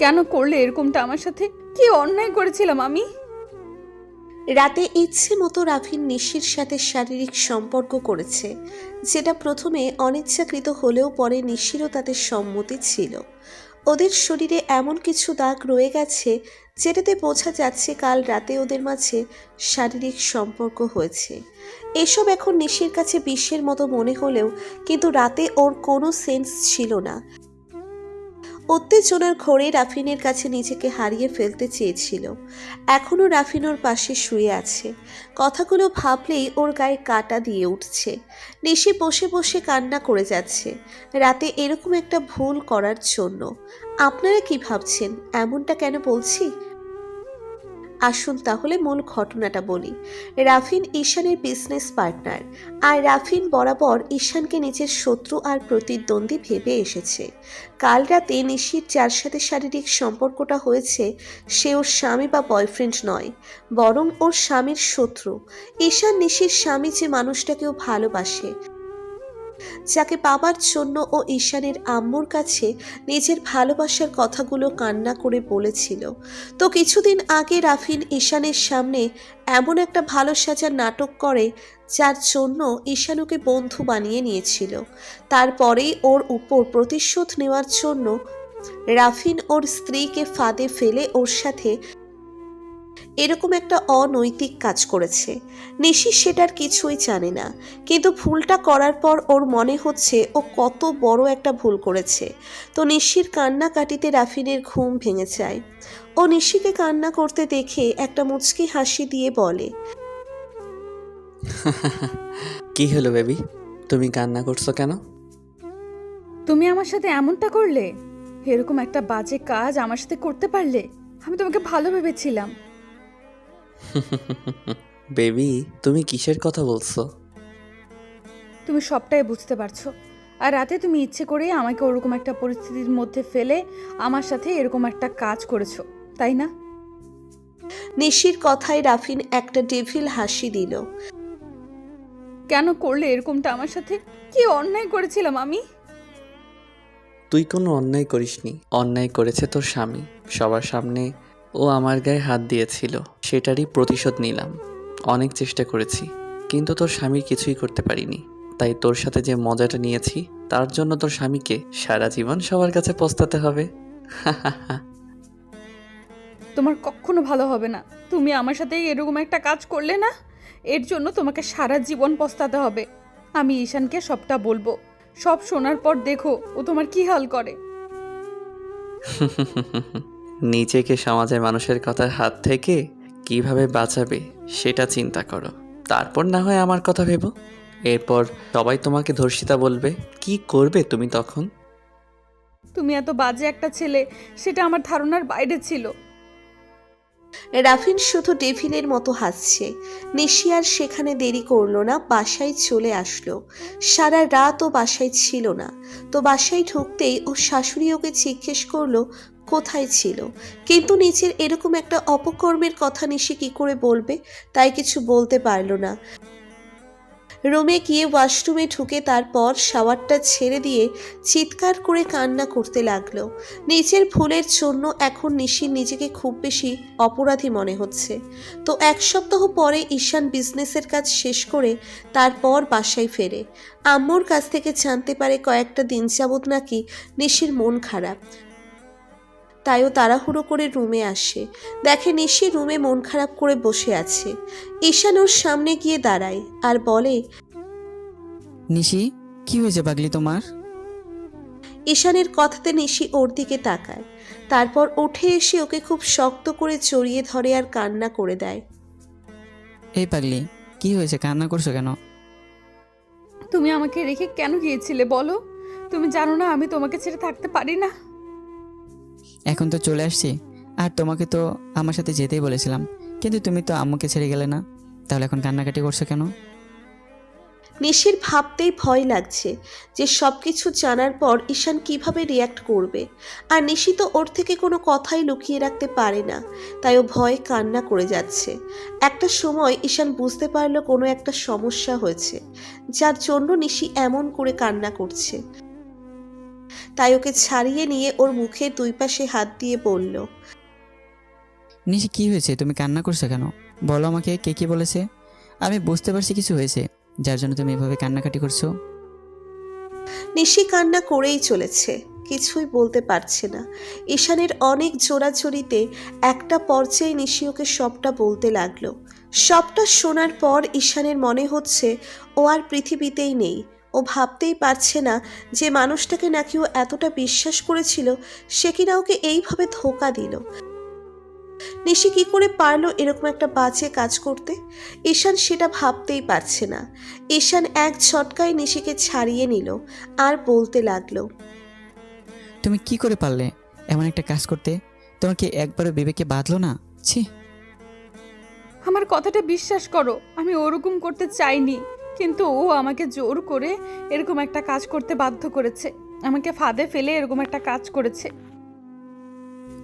কেন করলে এরকমটা আমার সাথে? কি অন্যায় করেছিলাম আমি? রাতে ইচ্ছে মতো রাফিন নিশির সাথে শারীরিক সম্পর্ক করেছে, যেটা প্রথমে অনিচ্ছাকৃত হলেও পরে নিশিরও তাতে সম্মতি ছিল। ওদের শরীরে এমন কিছু দাগ রয়ে গেছে যেটাতে বোঝা যাচ্ছে কাল রাতে ওদের মাঝে শারীরিক সম্পর্ক হয়েছে। এসব এখন নিশির কাছে বিশ্বের মতো মনে হলেও কিন্তু রাতে ওর কোনো সেন্স ছিল না। উত্তেজনার ঘোরে রাফিনের কাছে নিজেকে হারিয়ে ফেলতে চেয়েছিল। এখনও রাফিন ওর পাশে শুয়ে আছে। কথাগুলো ভাবলেই ওর গায়ে কাঁটা দিয়ে উঠছে। নিশি বসে বসে কান্না করে যাচ্ছে রাতে এরকম একটা ভুল করার জন্য। আপনারা কি ভাবছেন এমনটা কেন বলছি? আসুন তাহলে মূল ঘটনাটা বলি। রাফিন ঈশানের বিজনেস পার্টনার, আর রাফিন বরাবর ঈশানকে নিজের শত্রু আর প্রতিদ্বন্দ্বী ভেবে এসেছে। কাল রাতে নিশির যার সাথে শারীরিক সম্পর্কটা হয়েছে সে ওর স্বামী বা বয়ফ্রেন্ড নয়, বরং ওর স্বামীর শত্রু। ঈশান নিশির স্বামী, যে মানুষটাকেও ভালোবাসে, যাকে পাবার জন্য ও ঈশানের আম্মুর কাছে নিজের ভালোবাসার কথাগুলো কান্না করে বলেছিল। তো কিছুদিন আগে রাফিন ঈশানের সামনে এমন একটা ভালো সাজার নাটক করে যার জন্য ঈশান ওকে বন্ধু বানিয়ে নিয়েছিল। তারপরেই ওর উপর প্রতিশোধ নেওয়ার জন্য রাফিন ওর স্ত্রীকে ফাঁদে ফেলে ওর সাথে এরকম একটা অনৈতিক কাজ করেছে। নিশি সেটার কিছুই জানে না, কিন্তু ভুলটা করার পর ওর মনে হচ্ছে ও কত বড় একটা ভুল করেছে। তো নিশির কান্নাকাটিতে রাফিনের ঘুম ভেঙে যায়। ও নিশিকে কান্না করতে দেখে একটা মুচকি হাসি দিয়ে বলে, কি হলো বেবি, তুমি কান্না করছো কেন? তুমি আমার সাথে এমনটা করলে? এরকম একটা বাজে কাজ আমার সাথে করতে পারলে? আমি তোমাকে ভালো ভেবেছিলাম। বেবি, তুমি কিসের কথা বলছো? তুমি সবটাই বুঝতে পারছো। আর রাতে তুমি ইচ্ছে করে আমাকে ওরকম একটা পরিস্থিতির মধ্যে ফেলে আমার সাথে এরকম একটা কাজ করেছো, তাই না? নিশির কথায় রাফিন একটা ডেভিল হাসি দিল। কেন করলে এরকমটা আমার সাথে? কি অন্যায় করেছিলাম আমি? তুই কোনো অন্যায় করিসনি, অন্যায় করেছে তোর স্বামী। সবার সামনে ও আমার গায়ে হাত দিয়েছিল, সেটারই প্রতিশোধ নিলাম। অনেক চেষ্টা করেছি, কিন্তু তোর স্বামীর কিছুই করতে পারিনি। তাই তোর সাথে যে মজাটা নিয়েছি তার জন্য তোর স্বামীকে সারা জীবন সবার কাছে পস্তাতে হবে। তোমার কখনো ভালো হবে না। তুমি আমার সাথে এরকম একটা কাজ করলে না, এর জন্য তোমাকে সারা জীবন পস্তাতে হবে। আমি ঈশানকে সবটা বলবো। সব শোনার পর দেখো ও তোমার কি হাল করে। নিজেকে সমাজের মানুষের কথার হাত থেকে কিভাবে বাঁচাবে সেটা চিন্তা করো, তারপর না হয় আমার কথা ভেবো। এরপর সবাই তোমাকে ধর্ষিতা বলবে, কি করবে তুমি তখন? তুমি এত বাজে একটা ছেলে, সেটা আমার ধারণার বাইরে ছিল। রাফিন শুধু ডেভিলের মতো হাসছে। নিশি আর সেখানে দেরি করলো না, বাসায় চলে আসলো। সারা রাত ও বাসায় ছিল না। তো বাসায় ঢুকতেই ও শাশুড়ি ওকে জিজ্ঞেস করলো কোথায় ছিল, কিন্তু নিচের এরকম একটা অপকর্মের কথা নিশি কি করে বলবে, তাই কিছু বলতে পারলো না। রুমে গিয়ে ওয়াশরুমে ঢুকে তারপর শাওয়ারটা ছেড়ে দিয়ে চিৎকার করে কান্না করতে লাগলো। নিজের ভুলের জন্য এখন নিশির নিজেকে খুব বেশি অপরাধী মনে হচ্ছে। তো এক সপ্তাহ পরে ঈশান বিজনেসের কাজ শেষ করে তারপর বাসায় ফেরে। আম্মুর কাছ থেকে জানতে পারে কয়েকটা দিন যাবৎ নাকি নিশির মন খারাপ। তাইও তাড়াহুড়ো করে রুমে আসে। দেখে নিশি রুমে মন খারাপ করে বসে আছে। ঈশান ওর সামনে গিয়ে দাঁড়ায় আর বলে, নিশি, কি হয়েছে পাগলি তোমার? ঈশানের কথাতে নিশি ওর দিকে তাকায়। তারপর উঠে এসে ওকে খুব শক্ত করে জড়িয়ে ধরে আর কান্না করে দেয়। এই পাগলি, কি হয়েছে, কান্না করছো কেন? তুমি আমাকে রেখে কেন গিয়েছিলে বলো? তুমি জানো না আমি তোমাকে ছেড়ে থাকতে পারি না। এখন তো চলে আসছি, আর তোমাকে তো আমার সাথে যেতেই বলেছিলাম, কিন্তু তুমি তো আম্মুকে ছেড়ে গেলে না। তাহলে এখন কান্নাকাটি করছো কেন? নিশির ভাবতেই ভয় লাগছে যে সবকিছু জানার পর ঈশান কিভাবে রিয়াক্ট করবে। আর নিশি তো ওর থেকে কোনো কথাই লুকিয়ে রাখতে পারে না, তাই ও ভয়ে কান্না করে যাচ্ছে। একটা সময় ঈশান বুঝতে পারলো কোনো একটা সমস্যা হয়েছে, যার জন্য নিশি এমন করে কান্না করছে। তাই ওকে ছাড়িয়ে নিয়ে ওর মুখের দুই পাশে হাত দিয়ে বলল, নিশি কি হয়েছে? তুমি কান্না করছো কেন? বলো আমাকে, কে কি বলেছে? আমি বুঝতে পারছি কিছু হয়েছে, যার জন্য তুমি এভাবে কান্নাকাটি করছো। নিশি কান্না করেই চলেছে, কিছুই বলতে পারছে না। ঈশানের অনেক জোরাজুরিতে একটা পর্যায়ে নিশি ওকে সবটা বলতে লাগলো। সবটা শোনার পর ঈশানের মনে হচ্ছে ও আর পৃথিবীতেই নেই। ও ভাবতেই পারছে না যে মানুষটাকে নাকি ও এতটা বিশ্বাস করেছিল সে কিনা ওকে এইভাবে ধোঁকা দিল। নিশি কি করে পারলো এরকম একটা বাজে কাজ করতে? ঈশান সেটা ভাবতেই পারছে না। ঈশান এক ঝটকায় নিশিকে ছাড়িয়ে নিল আর বলতে লাগলো, তুমি কি করে পারলে এমন একটা কাজ করতে? তোমার কি একবারও বিবেকে বাঁধলো না? ছি। আমার কথাটা বিশ্বাস করো, আমি ওরকম করতে চাইনি, কিন্তু ও আমাকে জোর করে এরকম একটা কাজ করতে বাধ্য করেছে, আমাকে ফাঁদে ফেলে এরকম একটা কাজ করেছে।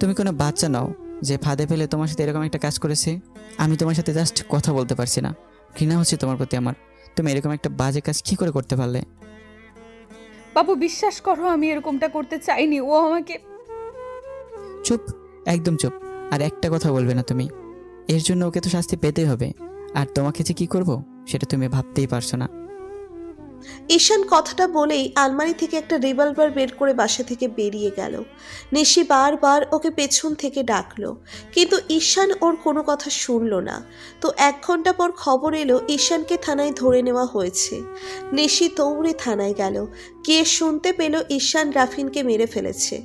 তুমি কোনো বাচ্চা নাও যে ফাঁদে ফেলে তোমার সাথে এরকম একটা কাজ করেছে। আমি তোমার সাথে জাস্ট কথা বলতে পারছি না, ঘৃণা হচ্ছে তোমার প্রতি আমার। তুমি এরকম একটা বাজে কাজ কি করে করতে পারলে? বাবু বিশ্বাস করো, আমি এরকমটা করতে চাইনি। ও আমাকে চুপ, একদম চুপ। আর একটা কথা বলবে না তুমি। এর জন্য ওকে তো শাস্তি পেতেই হবে, আর তোমাকে যে কি করব সেটা তুমি ভাবতেই পারছো না। ঈশান কথাটা বলেই আলমারি থেকে একটা রিভলভার বের করে বাসা থেকে বেরিয়ে গেল। নিশি বারবার ওকে পেছন থেকে ডাকলো, কিন্তু ঈশান ওর কোনো কথা শুনলো না। তো 1 ঘন্টা পর খবর এলো ঈশানকে থানায় ধরে নেওয়া হয়েছে। নিশি দৌড়ে থানায় গেল, গিয়ে শুনতে পেল ঈশান রাফিনকে মেরে ফেলেছে।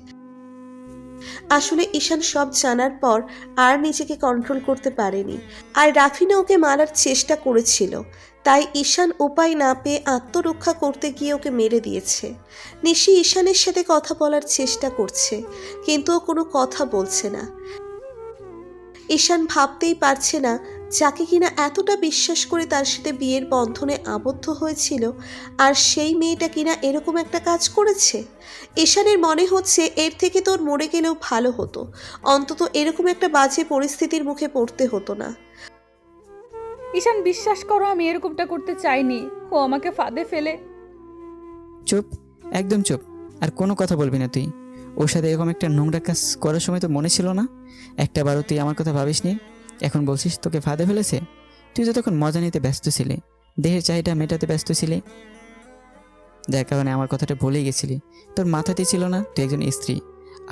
আসলে ঈশান সব জানার পর আর নিজেকে কন্ট্রোল করতে পারেনি, আর রাফিনা ওকে মারার চেষ্টা করেছিল। তাই ঈশান উপায় না পেয়ে আত্মরক্ষা করতে গিয়ে ওকে মেরে দিয়েছে। নিশি ঈশানের সাথে কথা বলার চেষ্টা করছে, কিন্তু ও কোনো কথা বলছে না। ঈশান ভাবতেই পারছে না যাকে কিনা এতটা বিশ্বাস করে তার সাথে বিয়ের বন্ধনে আবদ্ধ হয়েছিল, আর সেই মেয়েটা কিনা এরকম একটা কাজ করেছে। ঈশানের মনে হচ্ছে এর থেকে তোর মরে গেলেও ভালো হতো, অন্তত এরকম একটা বাজে পরিস্থিতির মুখে পড়তে হতো না। ঈশান বিশ্বাস করো, আমি এরকমটা করতে চাইনি। ও আমাকে ফাঁদে ফেলে। চুপ, একদম চুপ। আর কোনো কথা বলবি না তুই। ওর সাথে এরকম একটা নোংরা কাজ করার সময় তো মনে ছিল না? একটা বারও তুই আমার কথা ভাবিসনি, এখন বলছিস তোকে ফাঁদে ফেলেছে? তুই তো তখন মজা নিতে ব্যস্ত ছিলি, দেহের চাহিদা মেটাতে ব্যস্ত ছিলি, যার কারণে আমার কথাটা ভুলেই গেছিলি। তোর মাথাতেই ছিল না তুই একজন স্ত্রী,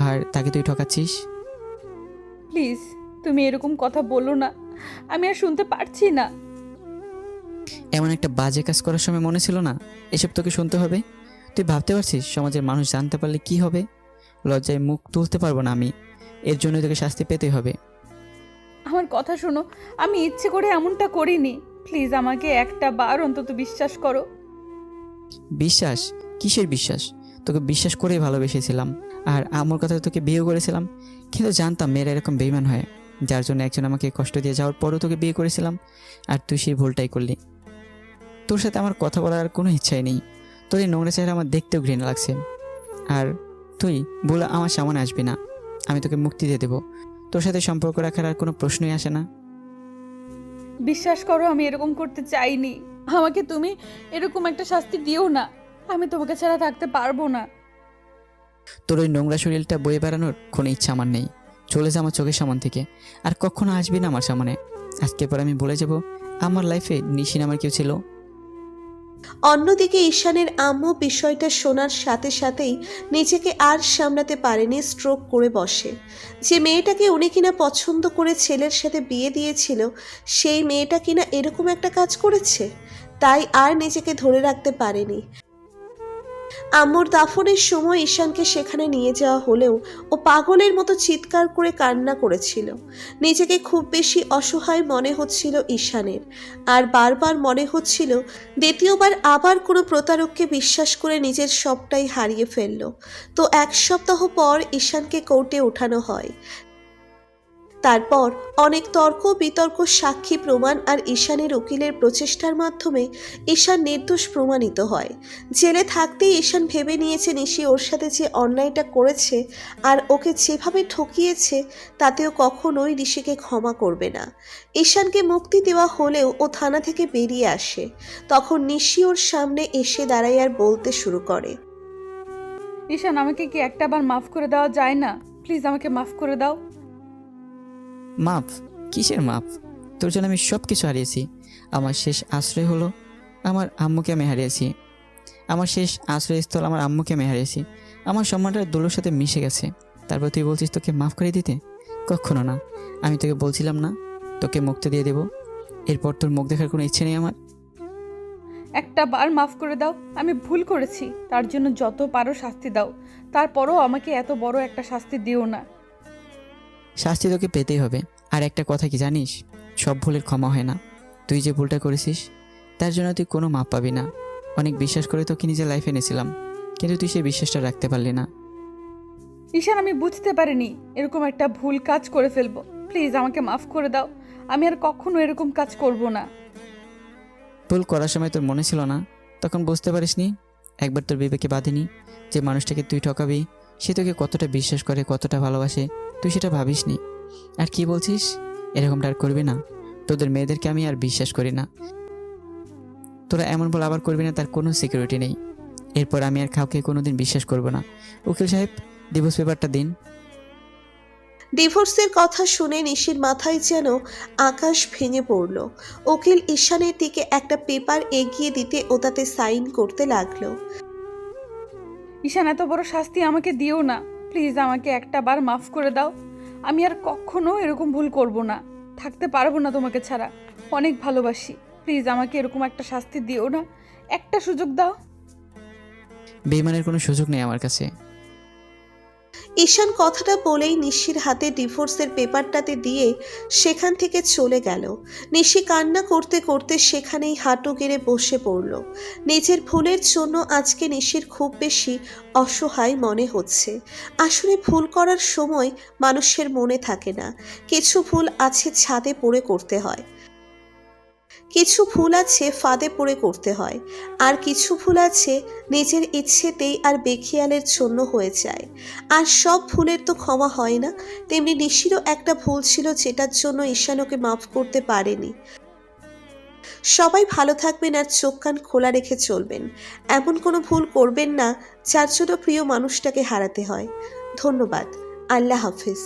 আর তাকে তুই ঠকাচ্ছিস। প্লিজ তুমি এরকম কথা বলো না, আমি আর শুনতে পারছি না। এমন একটা বাজে কাজ করার সময় মনে ছিল না এসব তোকে শুনতে হবে? তুই ভাবতে পারছিস সমাজের মানুষ জানতে পারলে কি হবে? লজ্জায় মুখ তুলতে পারবো না আমি। এর জন্য তোকে শাস্তি পেতে হবে। আমার কথা শোনো, আমি ইচ্ছে করে এমনটা করিনি। প্লিজ আমাকে একটা বার অন্তত বিশ্বাস করো। বিশ্বাস? কিসের বিশ্বাস? তোকে বিশ্বাস করেই ভালোবেসেছিলাম, আর আমার কথা তোকে বিয়ে করেছিলাম, কিন্তু জানতাম মেয়েরা এরকম বেইমান হয়, যার জন্য একজন আমাকে কষ্ট দিয়ে যাওয়ার পরও তোকে বিয়ে করেছিলাম, আর তুই সেই ভুলটাই করলি। তোর সাথে আমার কথা বলার আর কোনো ইচ্ছাই নেই। তোর এই নোংরা চেহারা আমার দেখতেও ঘৃণা লাগছে, আর তুই বলে আমার সামনে আসবি না। আমি তোকে মুক্তি দিয়ে দেবো, তোর সাথে সম্পর্ক রাখার আর কোনো প্রশ্নই আসে না। বিশ্বাস করো, আমি এরকম করতে চাইনি। আমাকে তুমি এরকম একটা শাস্তি দিও না, আমি তোমাকে ছাড়া থাকতে পারবো না। তোর ওই নোংরা শরীরটা বয়ে বেড়ানোর কোনো ইচ্ছা আমার নেই। চলে যা আমার চোখের সামনে থেকে, আর কখনো আসবি না আমার সামনে। আজকের পর আমি বলে যাব আমার লাইফে নিশি নামের কেউ ছিল। অন্যদিকে ঈশানের আম্মু বিষয়টা শোনার সাথে সাথেই নিজেকে আর সামলাতে পারেনি, স্ট্রোক করে বসে। যে মেয়েটাকে উনি কিনা পছন্দ করে ছেলের সাথে বিয়ে দিয়েছিল, সেই মেয়েটা কিনা এরকম একটা কাজ করেছে। তাই আর নিজেকে ধরে রাখতে পারেনি। আম্মুর দাফনের সময় ঈশানকে সেখানে নিয়ে যাওয়া হলেও ও পাগলের মতো চিৎকার করে কান্না করেছিল। নিজেকে খুব বেশি অসহায় মনে হচ্ছিল ঈশানের, আর বারবার মনে হচ্ছিল দ্বিতীয়বার আবার কোনো প্রতারককে বিশ্বাস করে নিজের সবটাই হারিয়ে ফেলল। তো 1 সপ্তাহ পর ঈশানকে কোর্টে ওঠানো হয়। তারপর অনেক তর্ক বিতর্ক, সাক্ষী প্রমাণ আর ঈশানের উকিলের প্রচেষ্টার মাধ্যমে ঈশান নির্দোষ প্রমাণিত হয়। জেলে থাকতেই ঈশান ভেবে নিয়েছে নিশি ওর সাথে যে অন্যায়টা করেছে আর ওকে যেভাবে ঠকিয়েছে, তাতেও কখনোই নিশিকে ক্ষমা করবে না। ঈশানকে মুক্তি দেওয়া হলেও ও থানা থেকে বেরিয়ে আসে। তখন নিশি ওর সামনে এসে দাঁড়ায় আর বলতে শুরু করে, ঈশান, আমাকে কি একটা বার মাফ করে দেওয়া যায় না? প্লিজ আমাকে মাফ করে দাও। মাপ? কিসের মাপ? তোর জন্য আমি সব কিছু হারিয়েছি। আমার শেষ আশ্রয় হলো আমার আম্মুকে আমি হারিয়েছি। আমার শেষ আশ্রয়স্থল আমার আম্মুকে আমি হারিয়েছি। আমার সম্মানটা দুলোর সাথে মিশে গেছে। তারপর তুই বলছিস তোকে মাফ করে দিতে? কখনো না। আমি তোকে বলছিলাম না তোকে মুক্তি দিয়ে দেব? এরপর তোর মুখ দেখার কোনো ইচ্ছে নেই আমার। একটা বার মাফ করে দাও, আমি ভুল করেছি, তার জন্য যত পারো শাস্তি দাও। তারপরও আমাকে এত বড় একটা শাস্তি দিও না। শাস্তি তোকে পেতেই হবে। আর একটা কথা কি জানিস, সব ভুলের ক্ষমা হয় না। তুই যে ভুলটা করেছিস তার জন্য তুই কোনো মাপ পাবি না। অনেক বিশ্বাস করে তোকে নিজের লাইফে এনেছিলাম, কিন্তু তুই সেই বিশ্বাসটা রাখতে পারলি না। ঈশান, আমি বুঝতে পারিনি এরকম একটা ভুল কাজ করে ফেলবো। প্লিজ আমাকে মাফ করে দাও, আমি আর কখনো এরকম কাজ করব না। ভুল করার সময় তোর মনে ছিল না? তখন বুঝতে পারিসনি? একবার তোর বিবেকে বাঁধেনি যে মানুষটাকে তুই ঠকাবি, সে তোকে কতটা বিশ্বাস করে, কতটা ভালোবাসে, তুই সেটা ভাবিসনি। আর কি বলছিস? এরকমটা আর করবি না। তোদের মেয়েদেরকে আমি আর বিশ্বাস করি না। তোরা এমন বল আবার করবি না, তার কোনো সিকিউরিটি নেই। এরপর আমি আর কাউকে কোনোদিন বিশ্বাস করব না। উকিল সাহেব, ডিভোর্স পেপারটা দিন। ডিভোর্সের কথা শুনে নিশির মাথায় যেন আকাশ ভেঙে পড়ল। উকিল ঈশানের দিকে একটা পেপার এগিয়ে দিতে ও তাতে সাইন করতে লাগলো। ঈশান, এত বড় শাস্তি আমাকে দিও না। প্লিজ আমাকে একটা বার মাফ করে দাও, আমি আর কখনো এরকম ভুল করব না। থাকতে পারবো না তোমাকে ছাড়া, অনেক ভালোবাসি। প্লিজ আমাকে এরকম একটা শাস্তি দিও না, একটা সুযোগ দাও। বেইমানের কোনো সুযোগ নেই আমার কাছে। ঈশান কথাটা বলেই নিশির হাতে ডিভোর্সের পেপারটাতে দিয়ে সেখান থেকে চলে গেল। নিশি কান্না করতে করতে সেখানেই হাঁটু গেড়ে বসে পড়ল। নিজের ভুলের জন্য আজকে নিশির খুব বেশি অসহায় মনে হচ্ছে। আসলে ভুল করার সময় মানুষের মনে থাকে না। কিছু ভুল আছে ছাদে পড়ে করতে হয়, কিছু ভুল আছে ফাঁদে পড়ে করতে হয়, আর কিছু ভুল আছে নিজের ইচ্ছেতেই আর বেখেয়ালের জন্য হয়ে যায়। আর সব ভুলের তো ক্ষমা হয় না। তেমনি নিশিরও একটা ভুল ছিল যেটার জন্য ঈশান ওকে মাফ করতে পারেনি। সবাই ভালো থাকবেন আর চোখ কান খোলা রেখে চলবেন। এমন কোনো ভুল করবেন না যার জন্য প্রিয় মানুষটাকে হারাতে হয়। ধন্যবাদ। আল্লাহ হাফিজ।